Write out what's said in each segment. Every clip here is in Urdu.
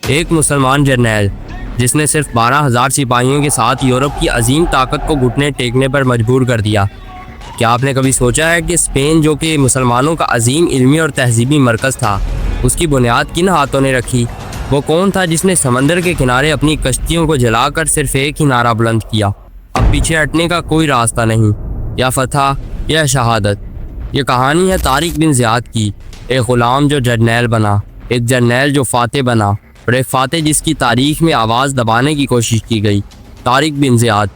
ایک مسلمان جرنیل جس نے صرف 12,000 سپاہیوں کے ساتھ یورپ کی عظیم طاقت کو گھٹنے ٹیکنے پر مجبور کر دیا۔ کیا آپ نے کبھی سوچا ہے کہ اسپین، جو کہ مسلمانوں کا عظیم علمی اور تہذیبی مرکز تھا، اس کی بنیاد کن ہاتھوں نے رکھی؟ وہ کون تھا جس نے سمندر کے کنارے اپنی کشتیوں کو جلا کر صرف ایک ہی نعرہ بلند کیا، اب پیچھے ہٹنے کا کوئی راستہ نہیں، یا فتح یا شہادت؟ یہ کہانی ہے طارق بن زیاد کی، ایک غلام جو جرنیل بنا، ایک جرنیل جو فاتح بنا، اور ایک فاتح جس کی تاریخ میں آواز دبانے کی کوشش کی گئی۔ طارق بن زیاد۔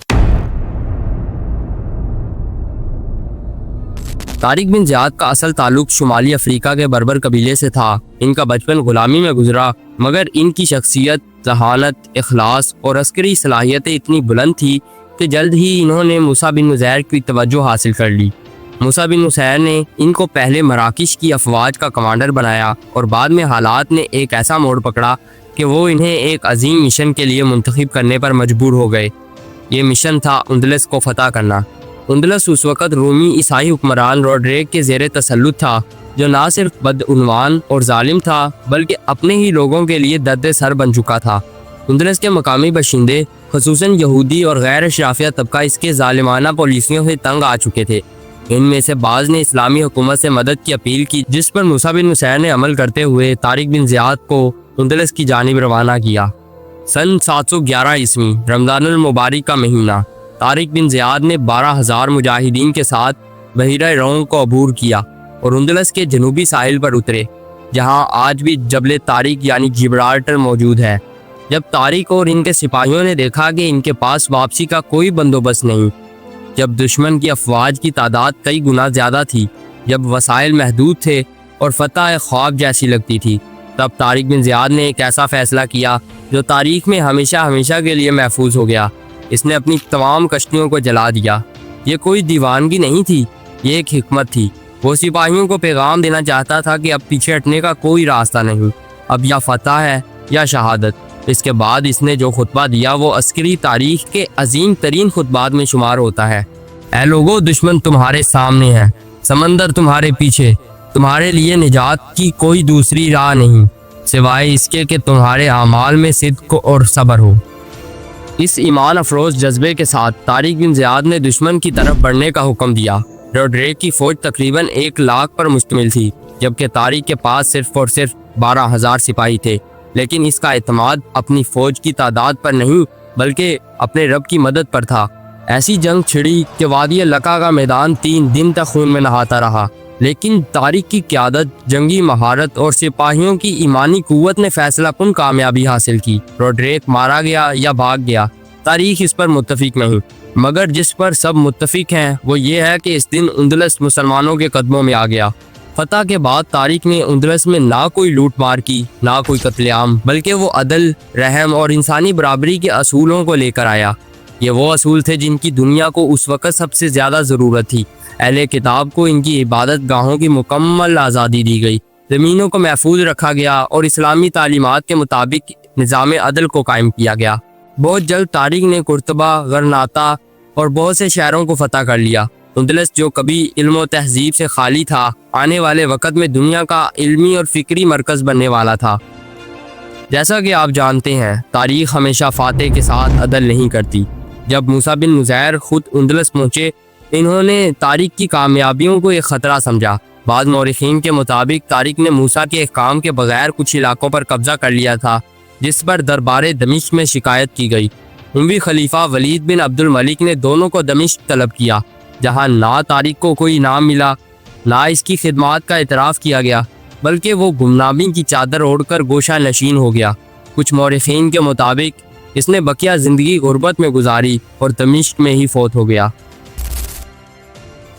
طارق بن زیاد کا اصل تعلق شمالی افریقہ کے بربر قبیلے سے تھا۔ ان کا بچپن غلامی میں گزرا، مگر ان کی شخصیت، ذہانت، اخلاص اور عسکری صلاحیتیں اتنی بلند تھی کہ جلد ہی انہوں نے موسیٰ بن نصیر کی توجہ حاصل کر لی۔ موسیٰ بن نصیر نے ان کو پہلے مراکش کی افواج کا کمانڈر بنایا، اور بعد میں حالات نے ایک ایسا موڑ پکڑا کہ وہ انہیں ایک عظیم مشن کے لیے منتخب کرنے پر مجبور ہو گئے۔ یہ مشن تھا اندلس کو فتح کرنا۔ اندلس اس وقت رومی عیسائی حکمران روڈریک کے زیر تسلط تھا، جو نہ صرف بدعنوان اور ظالم تھا بلکہ اپنے ہی لوگوں کے لیے درد سر بن چکا تھا۔ اندلس کے مقامی باشندے، خصوصاً یہودی اور غیر اشرافیہ طبقہ، اس کے ظالمانہ پالیسیوں سے تنگ آ چکے تھے۔ ان میں سے بعض نے اسلامی حکومت سے مدد کی اپیل کی، جس پر موسیٰ بن نصیر نے عمل کرتے ہوئے طارق بن زیاد کو اندلس کی جانب روانہ کیا۔ سن 711 عیسوی رمضان المبارک کا مہینہ، طارق بن زیاد نے 12,000 مجاہدین کے ساتھ بحیرہ روم کو عبور کیا اور اندلس کے جنوبی ساحل پر اترے، جہاں آج بھی جبل طارق یعنی جبرالٹر موجود ہے۔ جب طارق اور ان کے سپاہیوں نے دیکھا کہ ان کے پاس واپسی کا کوئی بندوبست نہیں، جب دشمن کی افواج کی تعداد کئی گنا زیادہ تھی، جب وسائل محدود تھے اور فتح خواب جیسی لگتی تھی، تب طارق بن زیاد نے ایک ایسا فیصلہ کیا جو تاریخ میں ہمیشہ ہمیشہ کے لیے محفوظ ہو گیا۔ اس نے اپنی تمام کشتیوں کو جلا دیا۔ یہ کوئی دیوانگی نہیں تھی، یہ ایک حکمت تھی۔ وہ سپاہیوں کو پیغام دینا چاہتا تھا کہ اب پیچھے ہٹنے کا کوئی راستہ نہیں، اب یا فتح ہے یا شہادت۔ اس کے بعد اس نے جو خطبہ دیا وہ عسکری تاریخ کے عظیم ترین خطبات میں شمار ہوتا ہے۔ اے لوگو، دشمن تمہارے سامنے ہے، سمندر تمہارے پیچھے، تمہارے لیے نجات کی کوئی دوسری راہ نہیں سوائے اس کے کہ تمہارے اعمال میں صدق اور صبر ہو۔ اس ایمان افروز جذبے کے ساتھ طارق بن زیاد نے دشمن کی طرف بڑھنے کا حکم دیا۔ روڈریک کی فوج تقریباً 1 لاکھ پر مشتمل تھی، جبکہ طارق کے پاس صرف اور صرف 12,000 سپاہی تھے، لیکن اس کا اعتماد اپنی فوج کی تعداد پر نہیں بلکہ اپنے رب کی مدد پر تھا۔ ایسی جنگ چھڑی کہ وادی لقا کا میدان 3 دن تک خون میں نہاتا رہا، لیکن طارق کی قیادت، جنگی مہارت اور سپاہیوں کی ایمانی قوت نے فیصلہ کن کامیابی حاصل کی۔ روڈریک مارا گیا یا بھاگ گیا، تاریخ اس پر متفق نہیں، مگر جس پر سب متفق ہیں وہ یہ ہے کہ اس دن اندلس مسلمانوں کے قدموں میں آ گیا۔ فتح کے بعد طارق نے اندلس میں نہ کوئی لوٹ مار کی، نہ کوئی قتل عام، بلکہ وہ عدل، رحم اور انسانی برابری کے اصولوں کو لے کر آیا۔ یہ وہ اصول تھے جن کی دنیا کو اس وقت سب سے زیادہ ضرورت تھی۔ اہل کتاب کو ان کی عبادت گاہوں کی مکمل آزادی دی گئی، زمینوں کو محفوظ رکھا گیا اور اسلامی تعلیمات کے مطابق نظام عدل کو قائم کیا گیا۔ بہت جلد طارق نے قرطبہ، غرناطہ اور بہت سے شہروں کو فتح کر لیا۔ اندلس جو کبھی علم و تہذیب سے خالی تھا، آنے والے وقت میں دنیا کا علمی اور فکری مرکز بننے والا تھا۔ جیسا کہ آپ جانتے ہیں، تاریخ ہمیشہ فاتح کے ساتھ عدل نہیں کرتی۔ جب موسیٰ بن نصیر خود اندلس پہنچے، انہوں نے طارق کی کامیابیوں کو ایک خطرہ سمجھا۔ بعض مورخین کے مطابق طارق نے موسیٰ کے احکام کے بغیر کچھ علاقوں پر قبضہ کر لیا تھا، جس پر دربار دمشق میں شکایت کی گئی۔ اموی خلیفہ ولید بن عبد الملک نے دونوں کو دمشق طلب کیا، جہاں نہ طارق کو کوئی انعام ملا، نہ اس کی خدمات کا اعتراف کیا گیا، بلکہ وہ گمنامی کی چادر اوڑھ کر گوشہ نشین ہو گیا۔ کچھ مورخین کے مطابق اس نے بقیہ زندگی غربت میں گزاری اور دمشق میں ہی فوت ہو گیا۔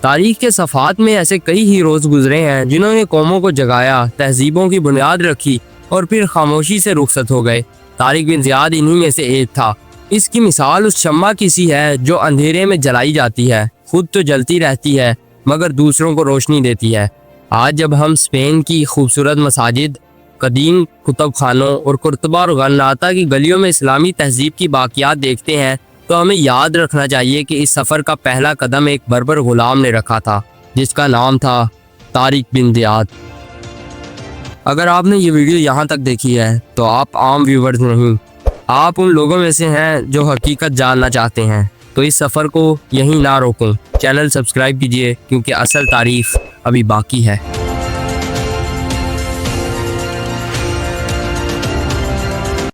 تاریخ کے صفحات میں ایسے کئی ہیروز گزرے ہیں جنہوں نے قوموں کو جگایا، تہذیبوں کی بنیاد رکھی اور پھر خاموشی سے رخصت ہو گئے۔ طارق بن زیاد انہی میں سے ایک تھا۔ اس کی مثال اس شمع کی سی ہے جو اندھیرے میں جلائی جاتی ہے، خود تو جلتی رہتی ہے مگر دوسروں کو روشنی دیتی ہے۔ آج جب ہم اسپین کی خوبصورت مساجد، قدیم کتب خانوں اور قرطبہ اور غرناطہ کی گلیوں میں اسلامی تہذیب کی باقیات دیکھتے ہیں تو ہمیں یاد رکھنا چاہیے کہ اس سفر کا پہلا قدم ایک بربر غلام نے رکھا تھا، جس کا نام تھا طارق بن زیاد۔ اگر آپ نے یہ ویڈیو یہاں تک دیکھی ہے تو آپ عام ویورز نہیں، آپ ان لوگوں میں سے ہیں جو حقیقت جاننا چاہتے ہیں۔ تو اس سفر کو یہیں نہ روکیں، چینل سبسکرائب کیجئے کیونکہ اصل تاریخ ابھی باقی ہے۔